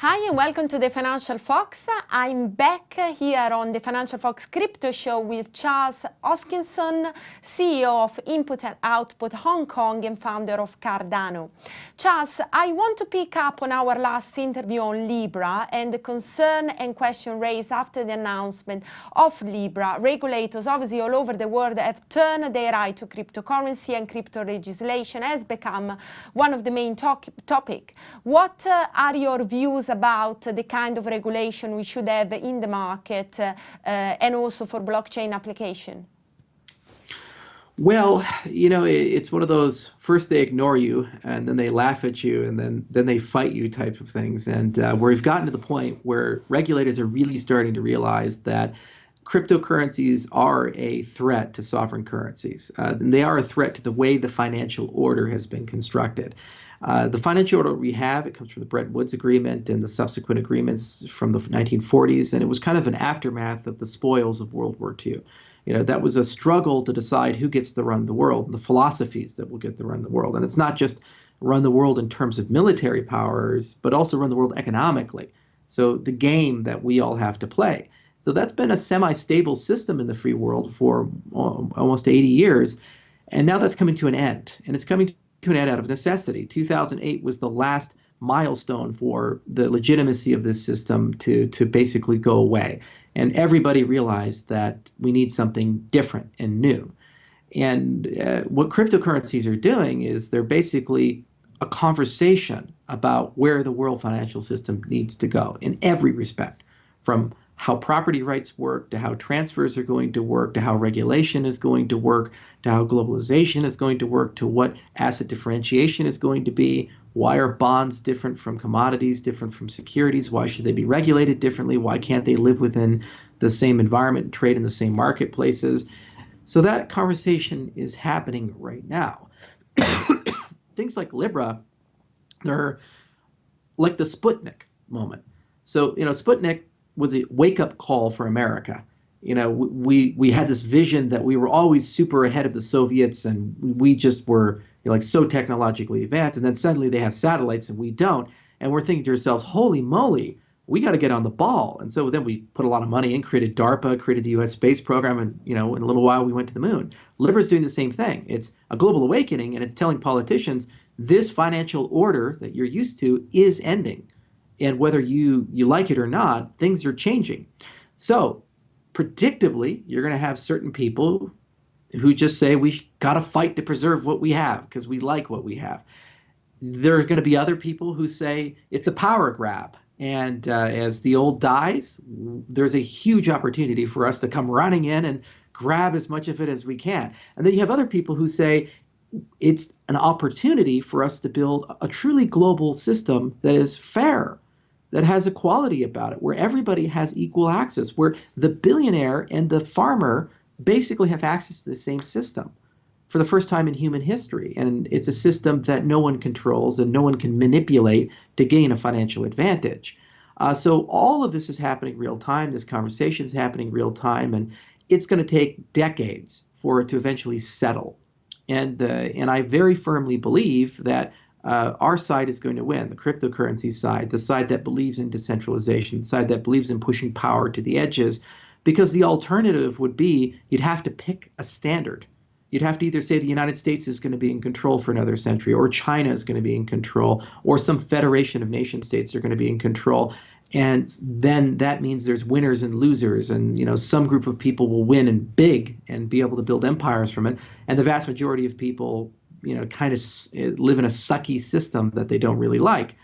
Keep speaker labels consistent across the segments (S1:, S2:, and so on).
S1: Hi and welcome to the Financial Fox. I'm back here on the Financial Fox Crypto Show with Charles Hoskinson, CEO of Input and Output Hong Kong and founder of Cardano. Charles, I want to pick up on our last interview on Libra and the concern and question raised after the announcement of Libra. Regulators obviously all over the world have turned their eye to cryptocurrency, and crypto legislation has become one of the main topic. What are your views about the kind of regulation we should have in the market and also for blockchain application?
S2: Well, it's one of those, first they ignore you and then they laugh at you and then they fight you type of things. And we've gotten to the point where regulators are really starting to realize that cryptocurrencies are a threat to sovereign currencies. And they are a threat to the way the financial order has been constructed. The financial order we have, it comes from the Bretton Woods Agreement and the subsequent agreements from the 1940s, and it was kind of an aftermath of the spoils of World War II. That was a struggle to decide who gets to run the world, and the philosophies that will get to run the world. And it's not just run the world in terms of military powers, but also run the world economically. So the game that we all have to play. So that's been a semi-stable system in the free world for almost 80 years. And now that's coming to an end. And it's coming to an end out of necessity. 2008 was the last milestone for the legitimacy of this system to basically go away. And everybody realized that we need something different and new. And what cryptocurrencies are doing is they're basically a conversation about where the world financial system needs to go in every respect, from how property rights work, to how transfers are going to work, to how regulation is going to work, to how globalization is going to work, to what asset differentiation is going to be. Why are bonds different from commodities, different from securities? Why should they be regulated differently? Why can't they live within the same environment and trade in the same marketplaces? So that conversation is happening right now. Things like Libra, they're like the Sputnik moment. So, Sputnik was a wake-up call for America. We had this vision that we were always super ahead of the Soviets, and we just were so technologically advanced, and then suddenly they have satellites and we don't, and we're thinking to ourselves, holy moly, we got to get on the ball. And so then we put a lot of money in, created DARPA, created the US space program, and in a little while we went to the moon. Libra's doing the same thing. It's a global awakening, and it's telling politicians this financial order that you're used to is ending. And whether you like it or not, things are changing. So predictably, you're going to have certain people who just say we got to fight to preserve what we have because we like what we have. There are going to be other people who say it's a power grab. And as the old dies, there's a huge opportunity for us to come running in and grab as much of it as we can. And then you have other people who say it's an opportunity for us to build a truly global system that is fair, that has equality about it, where everybody has equal access, where the billionaire and the farmer basically have access to the same system for the first time in human history. And it's a system that no one controls and no one can manipulate to gain a financial advantage. So all of this is happening real time. This conversation is happening real time, and it's going to take decades for it to eventually settle. And I very firmly believe that our side is going to win, the cryptocurrency side, the side that believes in decentralization, the side that believes in pushing power to the edges, because the alternative would be you'd have to pick a standard. You'd have to either say the United States is going to be in control for another century, or China is going to be in control, or some federation of nation states are going to be in control. And then that means there's winners and losers, and some group of people will win and big and be able to build empires from it, and the vast majority of people kind of live in a sucky system that they don't really like.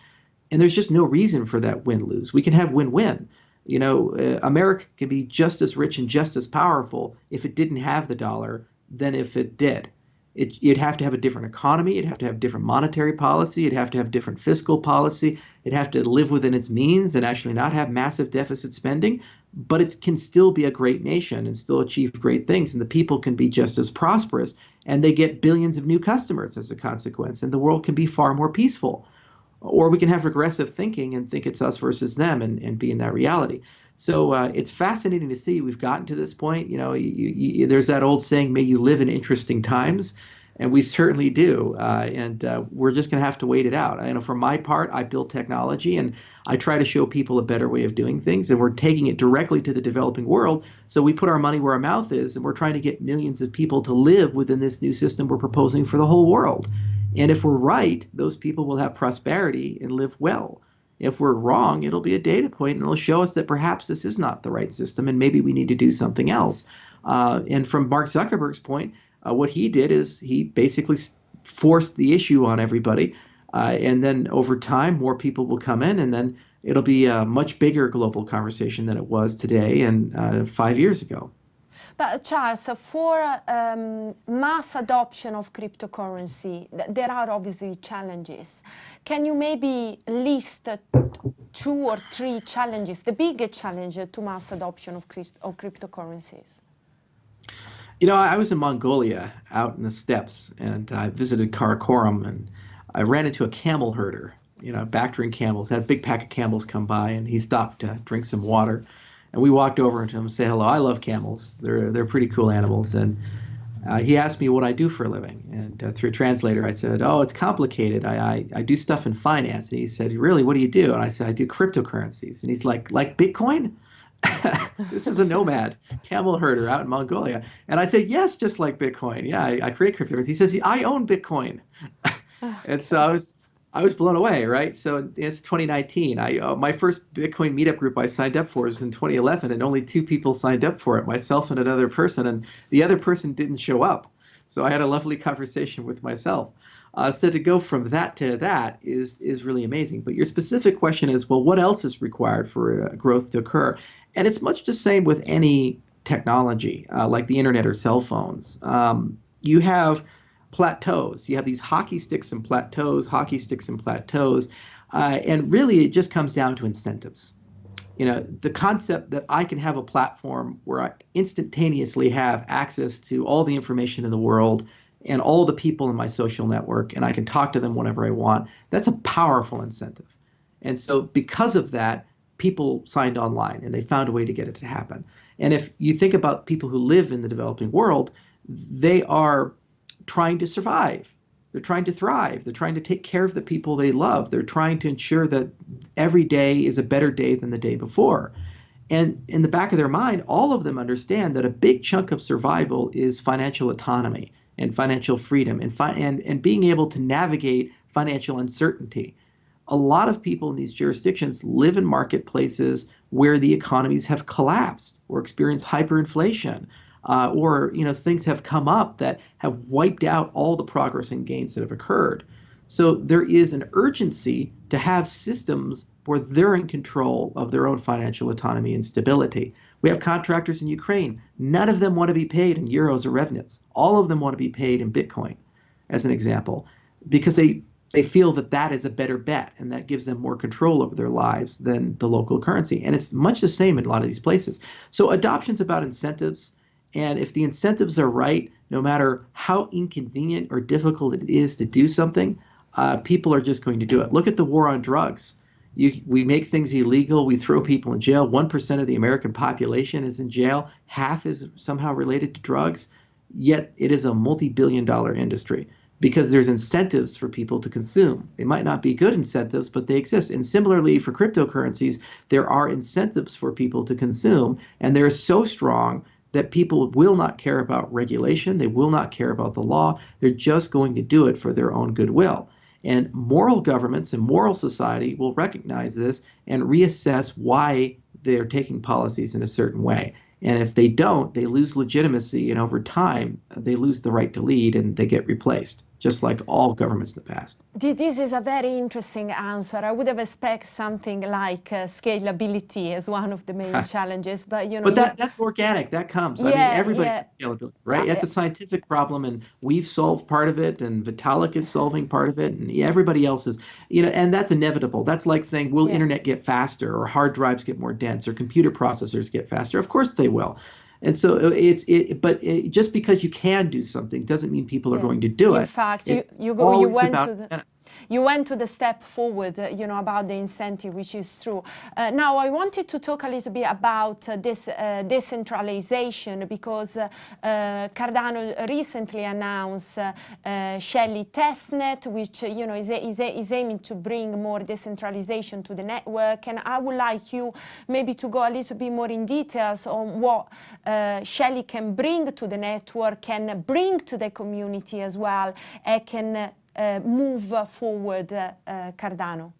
S2: And there's just no reason for that win-lose. We can have win-win. America can be just as rich and just as powerful if it didn't have the dollar than if it did. You'd have to have a different economy. You'd have to have different monetary policy. You'd have to have different fiscal policy. It'd have to live within its means and actually not have massive deficit spending. But it can still be a great nation and still achieve great things. And the people can be just as prosperous. And they get billions of new customers as a consequence. And the world can be far more peaceful. Or we can have regressive thinking and think it's us versus them and be in that reality. So it's fascinating to see we've gotten to this point. There's that old saying, may you live in interesting times. And we certainly do. And we're just going to have to wait it out. I know for my part, I build technology and I try to show people a better way of doing things. And we're taking it directly to the developing world. So we put our money where our mouth is, and we're trying to get millions of people to live within this new system we're proposing for the whole world. And if we're right, those people will have prosperity and live well. If we're wrong, it'll be a data point and it'll show us that perhaps this is not the right system and maybe we need to do something else. And from Mark Zuckerberg's point, what he did is he basically forced the issue on everybody. And then over time, more people will come in, and then it'll be a much bigger global conversation than it was today and 5 years ago.
S1: But Charles, for mass adoption of cryptocurrency, there are obviously challenges. Can you maybe list 2 or 3 challenges, the biggest challenge to mass adoption of cryptocurrencies?
S2: You know, I was in Mongolia out in the steppes, and I visited Karakorum, and I ran into a camel herder, backed camels, had a big pack of camels come by, and he stopped to drink some water. And we walked over to him and say hello. I love camels. They're pretty cool animals. And he asked me what I do for a living. And through a translator, I said, oh, it's complicated. I do stuff in finance. And he said, really, what do you do? And I said, I do cryptocurrencies. And he's like Bitcoin? This is a nomad camel herder out in Mongolia. And I said, yes, just like Bitcoin. Yeah, I create cryptocurrencies. He says, I own Bitcoin. And so I was blown away, right? So it's 2019. My first Bitcoin meetup group I signed up for was in 2011, and only 2 people signed up for it, myself and another person, and the other person didn't show up. So I had a lovely conversation with myself. So to go from that to that is really amazing. But your specific question is, well, what else is required for growth to occur? And it's much the same with any technology, like the internet or cell phones. You have plateaus. You have these hockey sticks and plateaus, and really it just comes down to incentives. The concept that I can have a platform where I instantaneously have access to all the information in the world and all the people in my social network, and I can talk to them whenever I want, that's a powerful incentive. And so because of that, people signed online and they found a way to get it to happen. And if you think about people who live in the developing world, they are trying to survive. They're trying to thrive. They're trying to take care of the people they love. They're trying to ensure that every day is a better day than the day before. And in the back of their mind, all of them understand that a big chunk of survival is financial autonomy and financial freedom and being able to navigate financial uncertainty. A lot of people in these jurisdictions live in marketplaces where the economies have collapsed or experienced hyperinflation. Or things have come up that have wiped out all the progress and gains that have occurred. So there is an urgency to have systems where they're in control of their own financial autonomy and stability. We have contractors in Ukraine. None of them want to be paid in euros or revnets. All of them want to be paid in Bitcoin, as an example, because they feel that that is a better bet and that gives them more control over their lives than the local currency. And it's much the same in a lot of these places. So adoption's about incentives. And if the incentives are right, no matter how inconvenient or difficult it is to do something, people are just going to do it. Look at the war on drugs. We make things illegal. We throw people in jail. 1% of the American population is in jail. Half is somehow related to drugs. Yet it is a multi-billion-dollar industry because there's incentives for people to consume. They might not be good incentives, but they exist. And similarly for cryptocurrencies, there are incentives for people to consume, and they're so strong that people will not care about regulation. They will not care about the law. They're just going to do it for their own goodwill. And moral governments and moral society will recognize this and reassess why they're taking policies in a certain way. And if they don't, they lose legitimacy, and over time, they lose the right to lead and they get replaced, just like all governments in the past.
S1: This is a very interesting answer. I would have expected something like scalability as one of the main challenges, but
S2: But that's organic. That comes. I mean, everybody has scalability, right? It's a scientific problem, and we've solved part of it, and Vitalik is solving part of it, and everybody else is, and that's inevitable. That's like saying, will internet get faster, or hard drives get more dense, or computer processors get faster? Of course they will. And so just because you can do something doesn't mean people are going to do it.
S1: In fact, you went to the You went to the step forward, about the incentive, which is true. Now, I wanted to talk a little bit about this decentralization, because Cardano recently announced Shelley Testnet, which is aiming to bring more decentralization to the network. And I would like you maybe to go a little bit more in details on what Shelley can bring to the network, can bring to the community as well, and can move forward Cardano.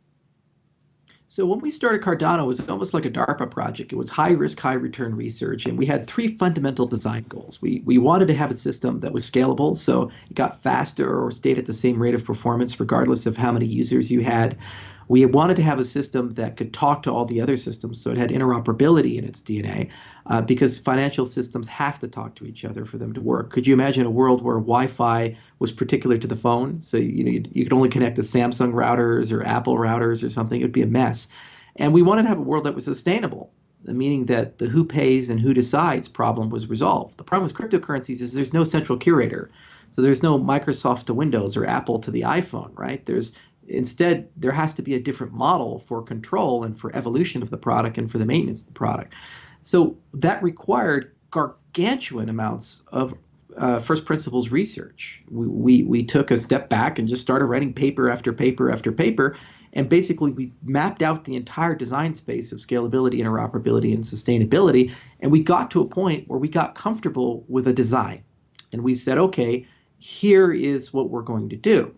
S2: So when we started Cardano, it was almost like a DARPA project. It was high risk, high return research, and we had three fundamental design goals. We wanted to have a system that was scalable, so it got faster or stayed at the same rate of performance regardless of how many users you had. We wanted to have a system that could talk to all the other systems, so it had interoperability in its DNA, because financial systems have to talk to each other for them to work. Could you imagine a world where Wi-Fi was particular to the phone? So you could only connect to Samsung routers or Apple routers or something. It would be a mess. And we wanted to have a world that was sustainable, meaning that the who pays and who decides problem was resolved. The problem with cryptocurrencies is there's no central curator. So there's no Microsoft to Windows or Apple to the iPhone, right? Instead, there has to be a different model for control and for evolution of the product and for the maintenance of the product. So that required gargantuan amounts of first principles research. We took a step back and just started writing paper after paper after paper. And basically, we mapped out the entire design space of scalability, interoperability, and sustainability. And we got to a point where we got comfortable with a design. And we said, okay, here is what we're going to do.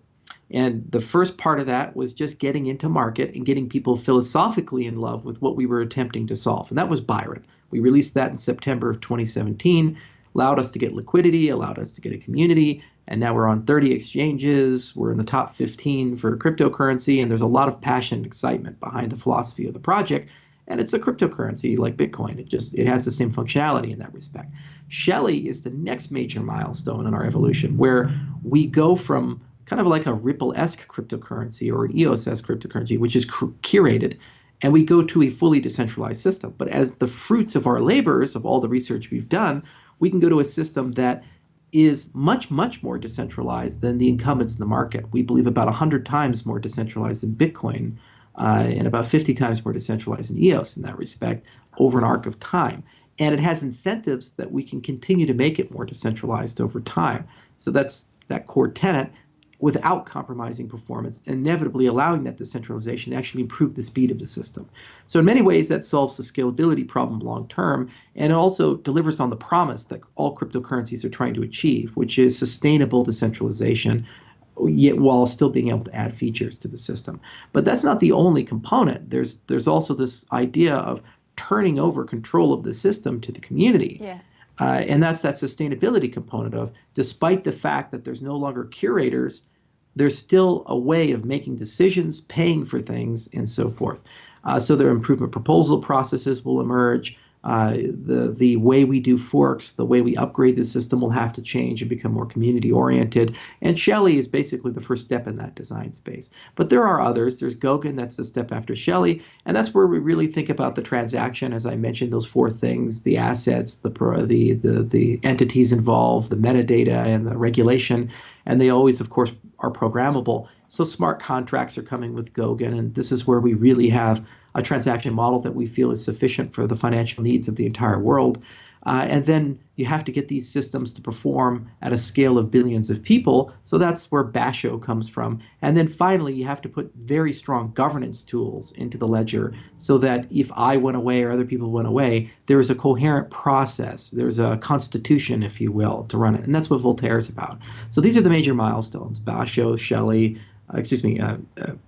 S2: And the first part of that was just getting into market and getting people philosophically in love with what we were attempting to solve. And that was Byron. We released that in September of 2017, allowed us to get liquidity, allowed us to get a community. And now we're on 30 exchanges. We're in the top 15 for cryptocurrency. And there's a lot of passion and excitement behind the philosophy of the project. And it's a cryptocurrency like Bitcoin. It has the same functionality in that respect. Shelley is the next major milestone in our evolution, where we go from kind of like a Ripple-esque cryptocurrency or an EOS-esque cryptocurrency, which is curated, and we go to a fully decentralized system. But as the fruits of our labors, of all the research we've done, we can go to a system that is much, much more decentralized than the incumbents in the market. We believe about 100 times more decentralized than Bitcoin, and about 50 times more decentralized than EOS in that respect over an arc of time. And it has incentives that we can continue to make it more decentralized over time. So that's that core tenet, without compromising performance, and inevitably allowing that decentralization to actually improve the speed of the system. So in many ways, that solves the scalability problem long term, and it also delivers on the promise that all cryptocurrencies are trying to achieve, which is sustainable decentralization, yet while still being able to add features to the system. But that's not the only component. There's also this idea of turning over control of the system to the community.
S1: Yeah.
S2: And that's that sustainability component of, despite the fact that there's no longer curators, there's still a way of making decisions, paying for things, and so forth. So their improvement proposal processes will emerge. The way we do forks, the way we upgrade the system will have to change and become more community oriented. And Shelley is basically the first step in that design space. But there are others. There's Goguen, that's the step after Shelley. And that's where we really think about the transaction, as I mentioned, those four things: the assets, the entities involved, the metadata, and the regulation. And they always, of course, are programmable. So smart contracts are coming with Goguen, and this is where we really have a transaction model that we feel is sufficient for the financial needs of the entire world. And then you have to get these systems to perform at a scale of billions of people. So that's where Basho comes from. And then finally, you have to put very strong governance tools into the ledger so that if I went away or other people went away, there is a coherent process. There's a constitution, if you will, to run it. And that's what Voltaire is about. So these are the major milestones: Basho, Shelley,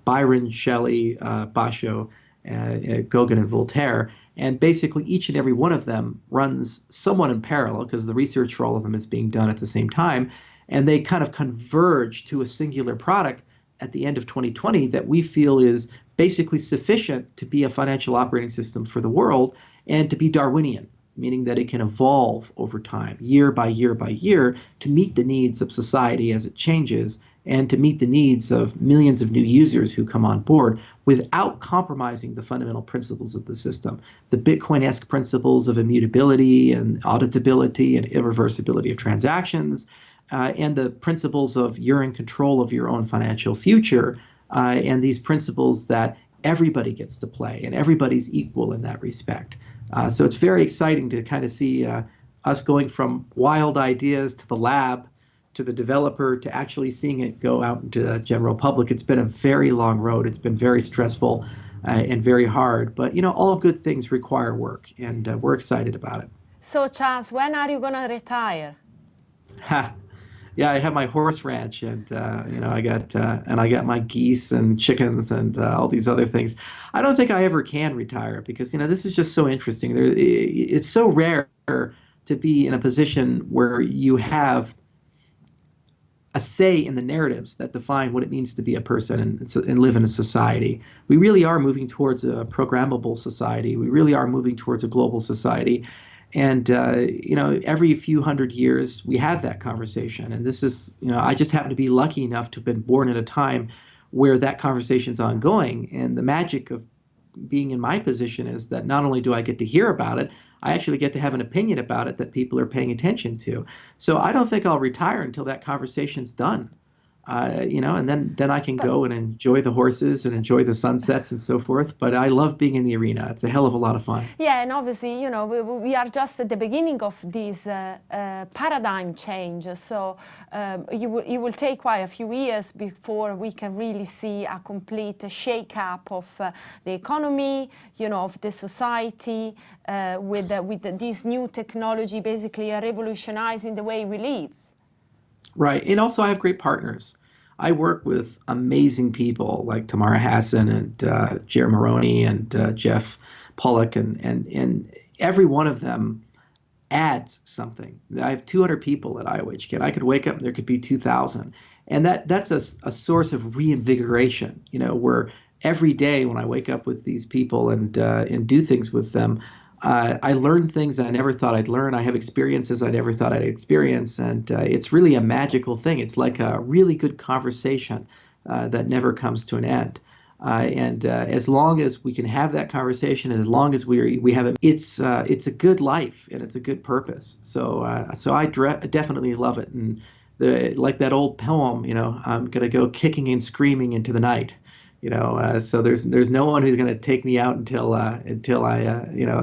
S2: Byron, Shelley, Basho, Goguen, and Voltaire. And basically each and every one of them runs somewhat in parallel, because the research for all of them is being done at the same time. And they kind of converge to a singular product at the end of 2020 that we feel is basically sufficient to be a financial operating system for the world and to be Darwinian, meaning that it can evolve over time, year by year by year, to meet the needs of society as it changes, and to meet the needs of millions of new users who come on board without compromising the fundamental principles of the system. The Bitcoin-esque principles of immutability and auditability and irreversibility of transactions, and the principles of you're in control of your own financial future, and these principles that everybody gets to play and everybody's equal in that respect. So it's very exciting to kind of see us going from wild ideas to the lab to the developer to actually seeing it go out into the general public. It's been a very long road. It's been very stressful and very hard. But, all good things require work, and we're excited about it.
S1: So, Charles, when are you going to retire?
S2: Yeah, I have my horse ranch, and I got my geese and chickens and all these other things. I don't think I ever can retire because this is just so interesting. It's so rare to be in a position where you have a say in the narratives that define what it means to be a person and live in a society. We really are moving towards a programmable society. We really are moving towards a global society. And, every few hundred years we have that conversation. And this is, I just happen to be lucky enough to have been born at a time where that conversation's ongoing. And the magic of being in my position is that not only do I get to hear about it, I actually get to have an opinion about it that people are paying attention to. So I don't think I'll retire until that conversation's done. And then I can go and enjoy the horses and enjoy the sunsets and so forth. But I love being in the arena. It's a hell of a lot of fun.
S1: Yeah, and obviously, we are just at the beginning of this paradigm change. So it will take quite a few years before we can really see a complete shake-up of the economy, of the society, with this new technology basically revolutionizing the way we live.
S2: Right. And also I have great partners. I work with amazing people like Tamara Hassan and Jer Maroney and Jeff Pollock, and every one of them adds something. I have 200 people at IOHK. I could wake up and there could be 2,000. And that's a source of reinvigoration, where every day when I wake up with these people and do things with them, I learn things I never thought I'd learn. I have experiences I never thought I'd experience. And it's really a magical thing. It's like a really good conversation that never comes to an end. And as long as we can have that conversation, as long as we have it, it's a good life and it's a good purpose. So I definitely love it. And like that old poem, I'm going to go kicking and screaming into the night. So there's no one who's going to take me out until I,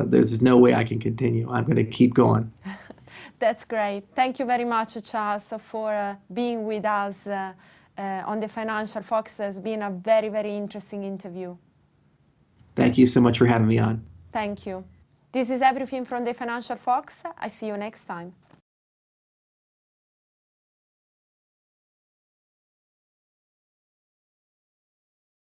S2: there's no way I can continue. I'm going to keep going.
S1: That's great. Thank you very much, Charles, for being with us on the Financial Fox. It has been a very, very interesting interview.
S2: Thank you so much for having me on.
S1: Thank you. This is everything from the Financial Fox. I see you next time.